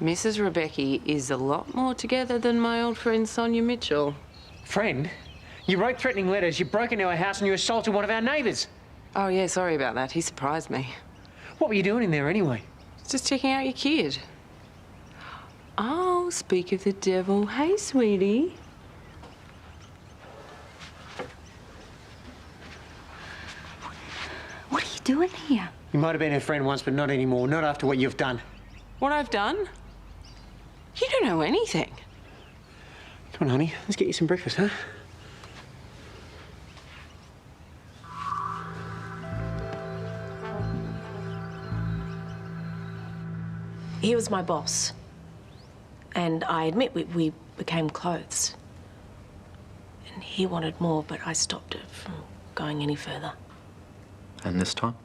Mrs. Rebecchi is a lot more together than my old friend Sonya Mitchell. Friend? You wrote threatening letters, you broke into our house and you assaulted one of our neighbours. Oh, yeah, sorry about that. He surprised me. What were you doing in there anyway? Just checking out your kid. Oh, speak of the devil. Hey, sweetie. What are you doing here? You might have been her friend once, but not anymore. Not after what you've done. What I've done? You don't know anything. Come on, honey. Let's get you some breakfast, huh? He was my boss. And I admit we became close. And he wanted more, but I stopped it from going any further. And this time?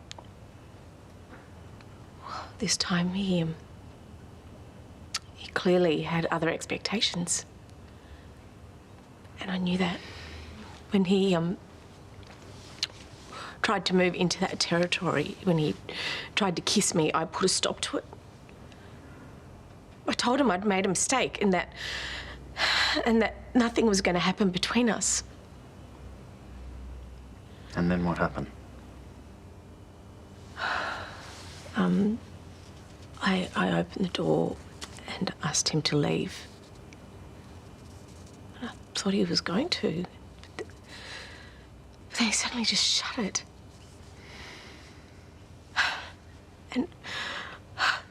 This time he clearly had other expectations. And I knew that when he tried to move into that territory, when he tried to kiss me, I put a stop to it. I told him I'd made a mistake and that nothing was going to happen between us. And then what happened? I opened the door and asked him to leave. I thought he was going to. But then he suddenly just shut it. And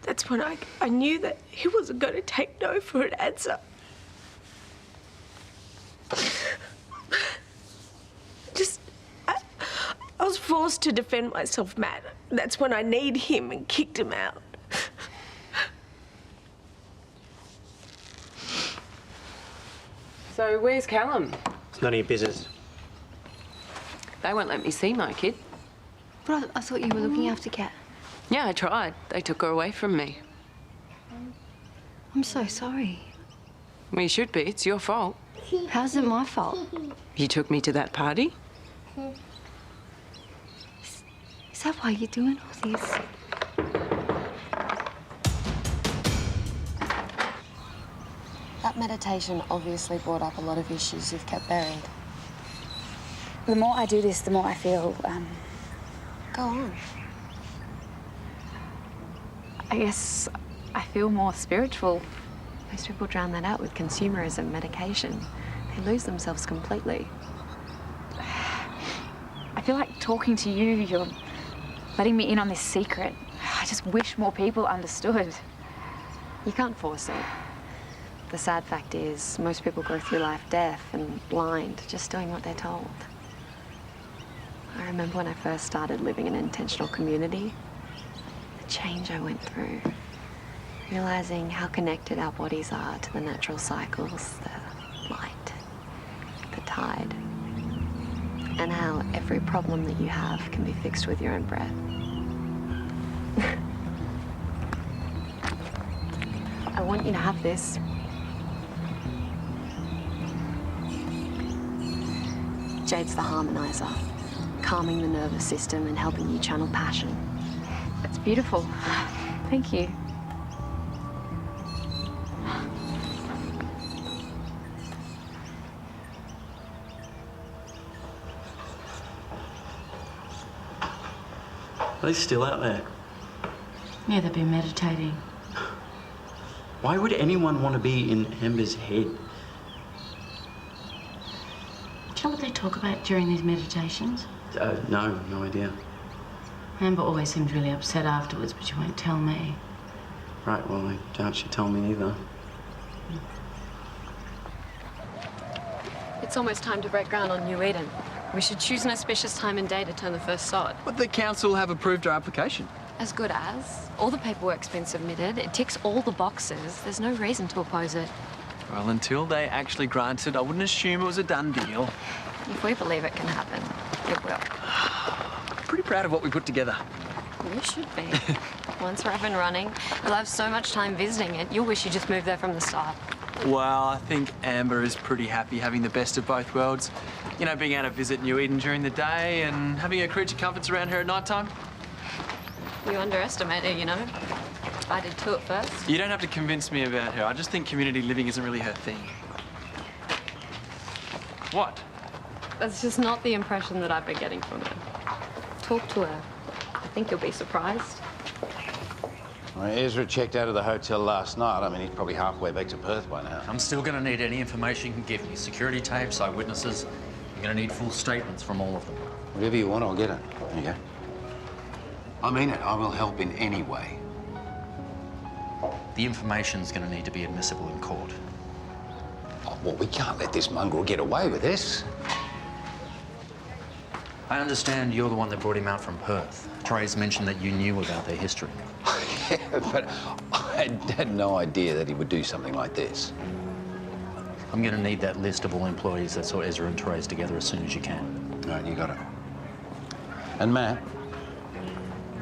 that's when I knew that he wasn't going to take no for an answer. I was forced to defend myself, Matt. That's when I kneed him and kicked him out. So where's Callum? It's none of your business. They won't let me see my kid. But I thought you were looking after Kat. Yeah, I tried. They took her away from me. I'm so sorry. Well, you should be. It's your fault. How's it my fault? You took me to that party. Is that why you're doing all this? That meditation obviously brought up a lot of issues you've kept buried. The more I do this, the more I feel, Go on. I guess I feel more spiritual. Most people drown that out with consumerism, medication. They lose themselves completely. I feel like talking to you, you're letting me in on this secret. I just wish more people understood. You can't force it. The sad fact is, most people go through life deaf and blind, just doing what they're told. I remember when I first started living in an intentional community, the change I went through, realizing how connected our bodies are to the natural cycles, the light, the tide, and how every problem that you have can be fixed with your own breath. I want you to have this. Jade's the harmonizer, calming the nervous system and helping you channel passion. That's beautiful. Thank you. Are they still out there? Yeah, they've been meditating. Why would anyone want to be in Amber's head? Do you know what they talk about during these meditations? No idea. Amber always seemed really upset afterwards, but she won't tell me. Right, well, I doubt she'd tell me either. It's almost time to break ground on New Eden. We should choose an auspicious time and day to turn the first sod. But the council have approved our application. As good as. All the paperwork's been submitted. It ticks all the boxes. There's no reason to oppose it. Well, until they actually grant it, I wouldn't assume it was a done deal. If we believe it can happen, it will. Pretty proud of what we put together. You should be. Once we're up and running, you'll have so much time visiting it, you'll wish you just moved there from the start. Well, I think Amber is pretty happy having the best of both worlds. You know, being able to visit New Eden during the day and having her creature comforts around her at night time. You underestimate her, you know. I did too at first. You don't have to convince me about her. I just think community living isn't really her thing. What? That's just not the impression that I've been getting from her. Talk to her. I think you'll be surprised. Well, Ezra checked out of the hotel last night. I mean, he's probably halfway back to Perth by now. I'm still going to need any information you can give me. Security tapes, eyewitnesses. I'm going to need full statements from all of them. Whatever you want, I'll get it. There you go. I mean it. I will help in any way. The information's going to need to be admissible in court. Oh, well, we can't let this mongrel get away with this. I understand you're the one that brought him out from Perth. Trey's mentioned that you knew about their history. Yeah, but I had no idea that he would do something like this. I'm going to need that list of all employees that saw Ezra and Trey's together as soon as you can. All right, you got it. And Matt,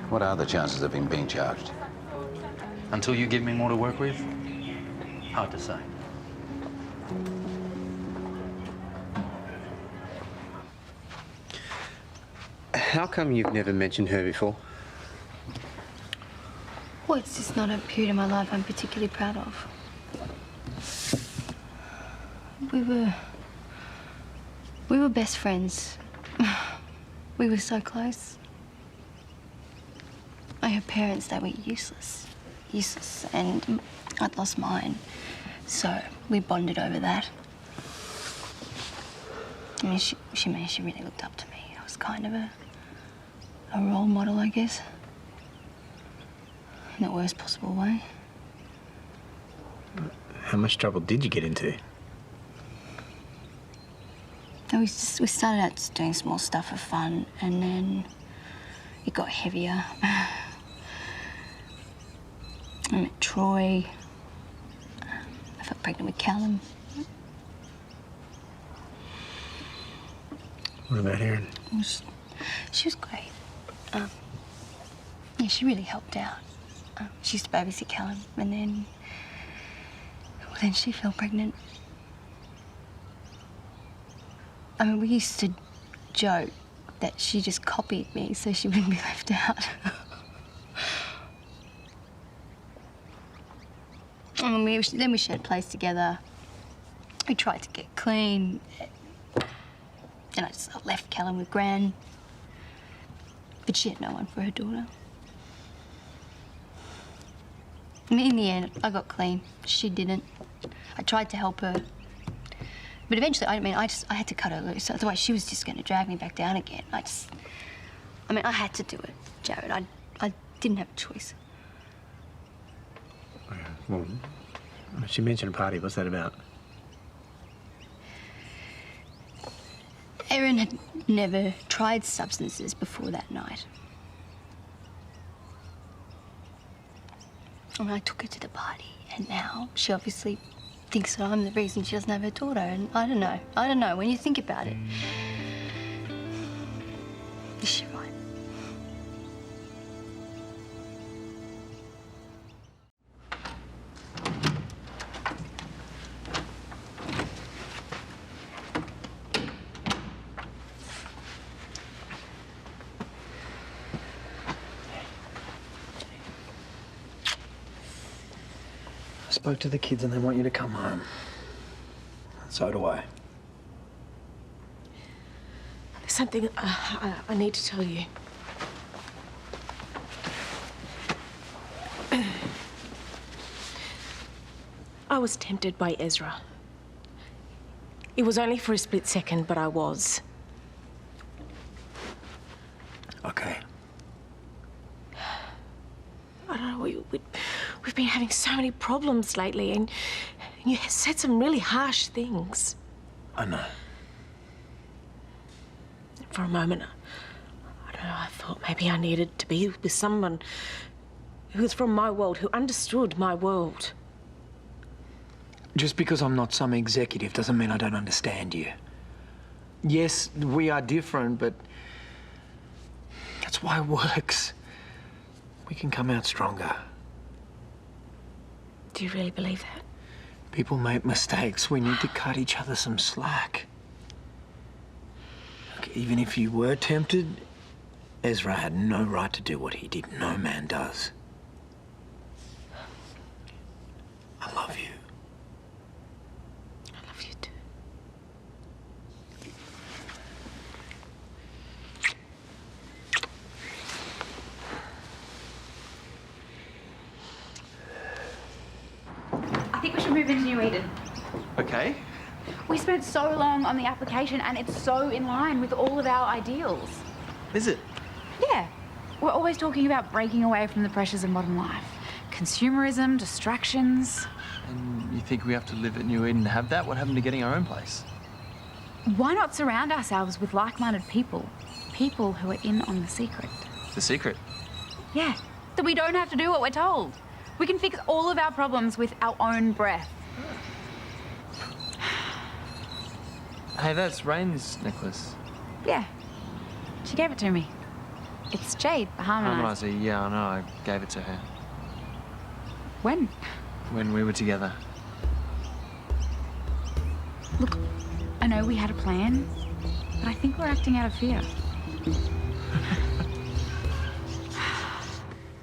what are the chances of him being charged? Until you give me more to work with, hard to say. How come you've never mentioned her before? Well, it's just not a period of my life I'm particularly proud of. We were best friends. We were so close. I had parents that were useless, and I'd lost mine. So we bonded over that. I mean, she really looked up to me. I was kind of a role model, I guess. In the worst possible way. How much trouble did you get into? And we started out just doing small stuff for fun, and then it got heavier. I met Troy. I felt pregnant with Callum. What about Erin? She was great. Yeah, she really helped out. She used to babysit Callum, and then she fell pregnant. I mean, we used to joke that she just copied me so she wouldn't be left out. I mean, then we shared a place together. We tried to get clean. And I just left Callum with Gran. But she had no one for her daughter. I mean, in the end, I got clean. She didn't. I tried to help her. But eventually, I had to cut her loose. Otherwise, she was just going to drag me back down again. I had to do it, Jared. I didn't have a choice. Well, she mentioned a party. What's that about? Erin had never tried substances before that night. And I took her to the party, and now she obviously thinks that I'm the reason she doesn't have her daughter, and I don't know, when you think about it. Is she right? I spoke to the kids and they want you to come home. So do I. There's something I need to tell you. I was tempted by Ezra. It was only for a split second, but I was. Okay. I don't know, we've been having so many problems lately, and you said some really harsh things. I know. For a moment, I don't know, I thought maybe I needed to be with someone who was from my world, who understood my world. Just because I'm not some executive doesn't mean I don't understand you. Yes, we are different, but that's why it works. We can come out stronger. Do you really believe that? People make mistakes. We need to cut each other some slack. Look, even if you were tempted, Ezra had no right to do what he did. No man does. should move into New Eden. Okay. We spent so long on the application and it's so in line with all of our ideals. Is it? Yeah. We're always talking about breaking away from the pressures of modern life. Consumerism, distractions. And you think we have to live at New Eden to have that? What happened to getting our own place? Why not surround ourselves with like-minded people? People who are in on the secret. The secret? Yeah. So we don't have to do what we're told. We can fix all of our problems with our own breath. Hey, that's Rain's necklace. Yeah. She gave it to me. It's jade, the harmonizer. Harmonizer, yeah, I know. I gave it to her. When? When we were together. Look, I know we had a plan, but I think we're acting out of fear.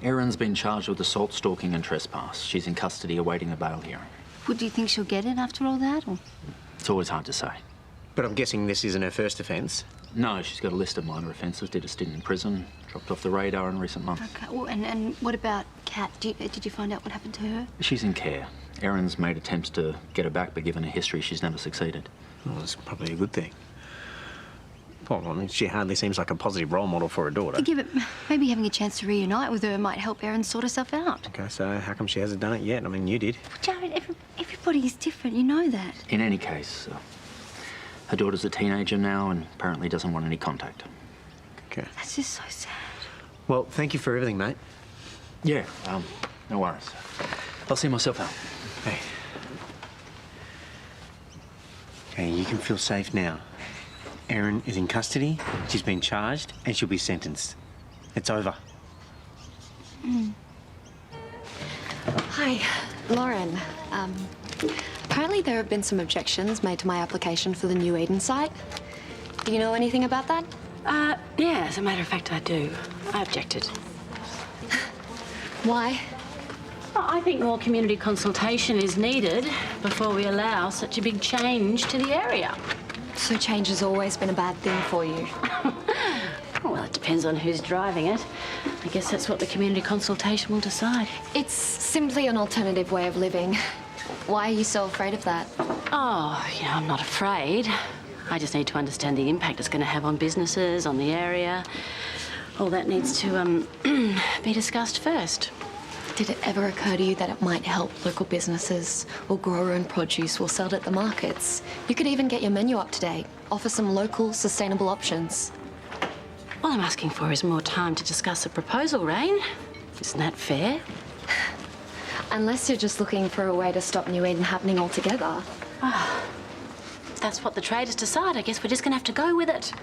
Erin's been charged with assault, stalking and trespass. She's in custody awaiting a bail hearing. Well, do you think she'll get it after all that, or...? It's always hard to say. But I'm guessing this isn't her first offence. No, she's got a list of minor offences, did a stint in prison, dropped off the radar in recent months. Okay, well, and what about Kat? Did you find out what happened to her? She's in care. Erin's made attempts to get her back, but given her history, she's never succeeded. Well, that's probably a good thing. Well, I mean, she hardly seems like a positive role model for her daughter. Yeah, but maybe having a chance to reunite with her might help Erin sort herself out. Okay, so how come she hasn't done it yet? I mean, you did. Jared, everybody is different, you know that. In any case, her daughter's a teenager now and apparently doesn't want any contact. Okay. That's just so sad. Well, thank you for everything, mate. Yeah, no worries. I'll see myself out. Hey. Okay, you can feel safe now. Erin is in custody, she's been charged, and she'll be sentenced. It's over. Hi, Lauren. Apparently there have been some objections made to my application for the New Eden site. Do you know anything about that? Yeah, as a matter of fact, I do. I objected. Why? Well, I think more community consultation is needed before we allow such a big change to the area. So change has always been a bad thing for you? Well, it depends on who's driving it. I guess that's what the community consultation will decide. It's simply an alternative way of living. Why are you so afraid of that? Oh, yeah, I'm not afraid. I just need to understand the impact it's going to have on businesses, on the area. All that needs to be discussed first. Did it ever occur to you that it might help local businesses or grow our own produce or sell it at the markets? You could even get your menu up to date, offer some local, sustainable options. All I'm asking for is more time to discuss a proposal, Rain. Isn't that fair? Unless you're just looking for a way to stop New Eden happening altogether. Oh, that's what the traders decide. I guess we're just going to have to go with it.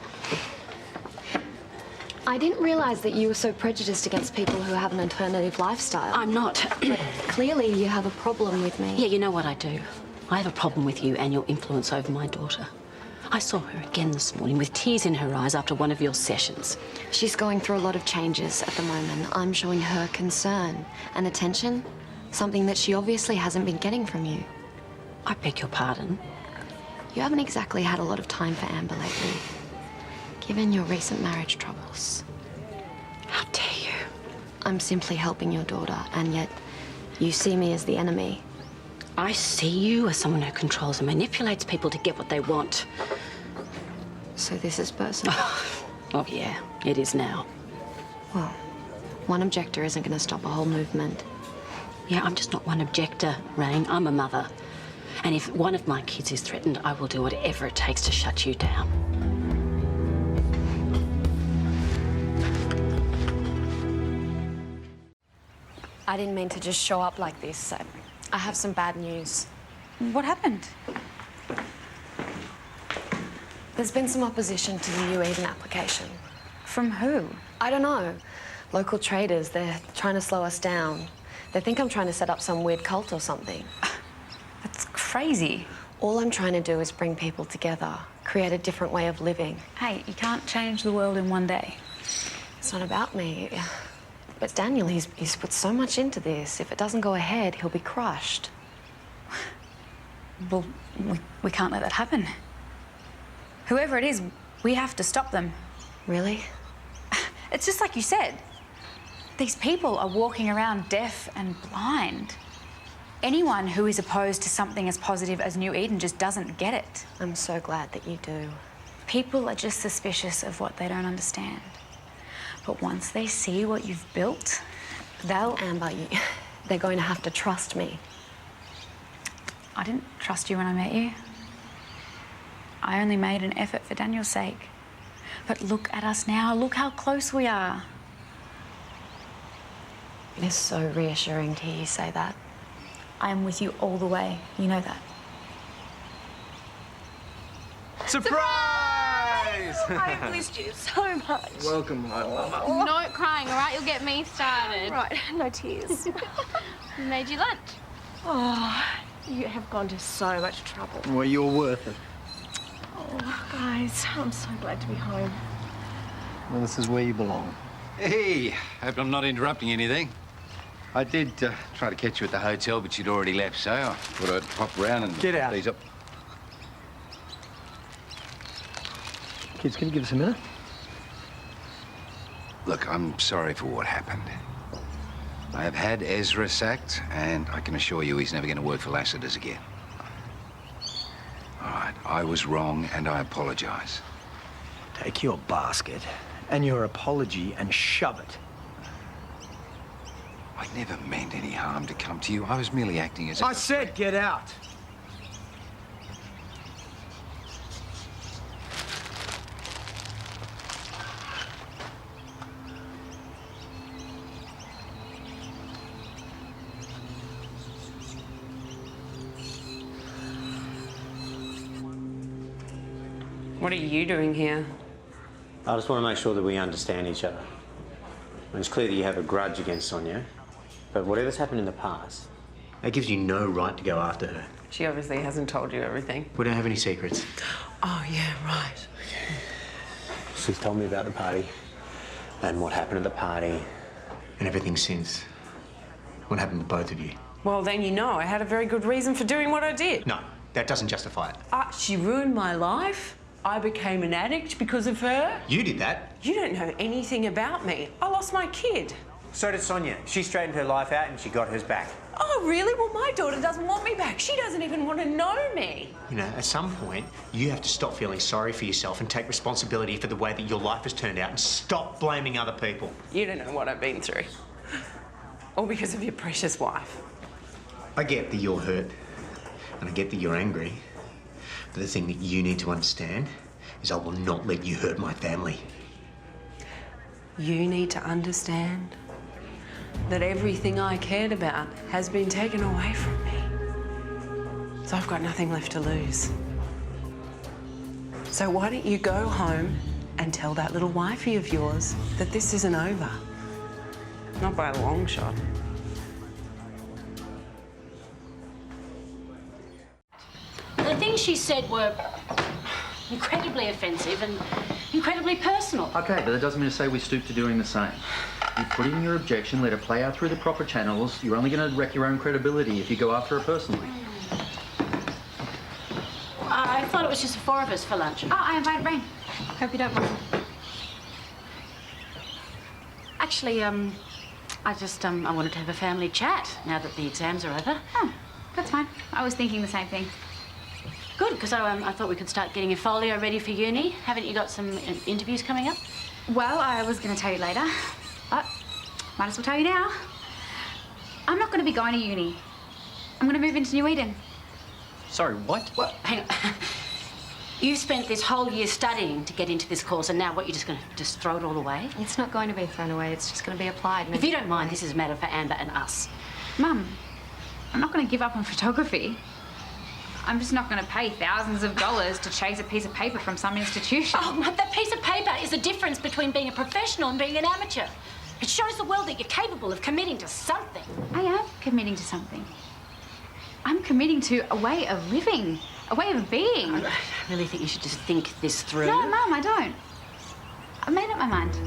I didn't realise that you were so prejudiced against people who have an alternative lifestyle. I'm not. But clearly you have a problem with me. Yeah, you know what I do. I have a problem with you and your influence over my daughter. I saw her again this morning with tears in her eyes after one of your sessions. She's going through a lot of changes at the moment. I'm showing her concern and attention, something that she obviously hasn't been getting from you. I beg your pardon? You haven't exactly had a lot of time for Amber lately, given your recent marriage troubles. How dare you? I'm simply helping your daughter, and yet you see me as the enemy. I see you as someone who controls and manipulates people to get what they want. So this is personal? Oh, yeah, it is now. Well, one objector isn't going to stop a whole movement. Yeah, I'm just not one objector, Rain. I'm a mother. And if one of my kids is threatened, I will do whatever it takes to shut you down. I didn't mean to just show up like this. I have some bad news. What happened? There's been some opposition to the New Eden application. From who? I don't know. Local traders, they're trying to slow us down. They think I'm trying to set up some weird cult or something. That's crazy. All I'm trying to do is bring people together, create a different way of living. Hey, you can't change the world in one day. It's not about me. But Daniel, he's put so much into this. If it doesn't go ahead, he'll be crushed. Well, we can't let that happen. Whoever it is, we have to stop them. Really? It's just like you said. These people are walking around deaf and blind. Anyone who is opposed to something as positive as New Eden just doesn't get it. I'm so glad that you do. People are just suspicious of what they don't understand. But once they see what you've built, they'll... Amber, they're going to have to trust me. I didn't trust you when I met you. I only made an effort for Daniel's sake. But look at us now. Look how close we are. It's so reassuring to hear you say that. I am with you all the way. You know that. Surprise! I missed you so much. Welcome, my love. No crying, all right? You'll get me started. Right, no tears. Who made you lunch? Oh, you have gone to so much trouble. Well, you're worth it. Oh, guys, I'm so glad to be home. Well, this is where you belong. Hey, hope I'm not interrupting anything. I did try to catch you at the hotel, but you'd already left, so I thought I'd pop round and... Get out. These up. Kids, can you give us a minute? Look, I'm sorry for what happened. I have had Ezra sacked, and I can assure you he's never going to work for Lassiter's again. All right, I was wrong, and I apologise. Take your basket and your apology and shove it. I never meant any harm to come to you. I was merely acting as a... I said get out. What are you doing here? I just want to make sure that we understand each other. And it's clear that you have a grudge against Sonya, but whatever's happened in the past, that gives you no right to go after her. She obviously hasn't told you everything. We don't have any secrets. Oh, yeah, right. She's told me about the party and what happened at the party and everything since. What happened to both of you? Well, then you know I had a very good reason for doing what I did. No, that doesn't justify it. She ruined my life. I became an addict because of her. You did that. You don't know anything about me. I lost my kid. So did Sonya. She straightened her life out and she got hers back. Oh, really? Well, my daughter doesn't want me back. She doesn't even want to know me. You know, at some point, you have to stop feeling sorry for yourself and take responsibility for the way that your life has turned out and stop blaming other people. You don't know what I've been through. All because of your precious wife. I get that you're hurt and I get that you're angry. But the thing that you need to understand is I will not let you hurt my family. You need to understand that everything I cared about has been taken away from me. So I've got nothing left to lose. So why don't you go home and tell that little wifey of yours that this isn't over? Not by a long shot. The things she said were incredibly offensive and incredibly personal. Okay, but that doesn't mean to say we stoop to doing the same. You put in your objection, let it play out through the proper channels. You're only going to wreck your own credibility if you go after her personally. I thought it was just the four of us for lunch. Oh, I invited Rain. Hope you don't mind. Actually, I wanted to have a family chat now that the exams are over. Oh, that's fine. I was thinking the same thing. Good, because I thought we could start getting your folio ready for uni. Haven't you got some interviews coming up? Well, I was going to tell you later, but might as well tell you now. I'm not going to be going to uni. I'm going to move into New Eden. Sorry, what? Well, hang on. You spent this whole year studying to get into this course, and now what, you're just going to just throw it all away? It's not going to be thrown away. It's just going to be applied. If you don't mind, this is a matter for Amber and us. Mum, I'm not going to give up on photography. I'm just not going to pay thousands of dollars to chase a piece of paper from some institution. Oh, but that piece of paper is the difference between being a professional and being an amateur. It shows the world that you're capable of committing to something. I am committing to something. I'm committing to a way of living, a way of being. I really think you should just think this through. No, Mum, I don't. I've made up my mind.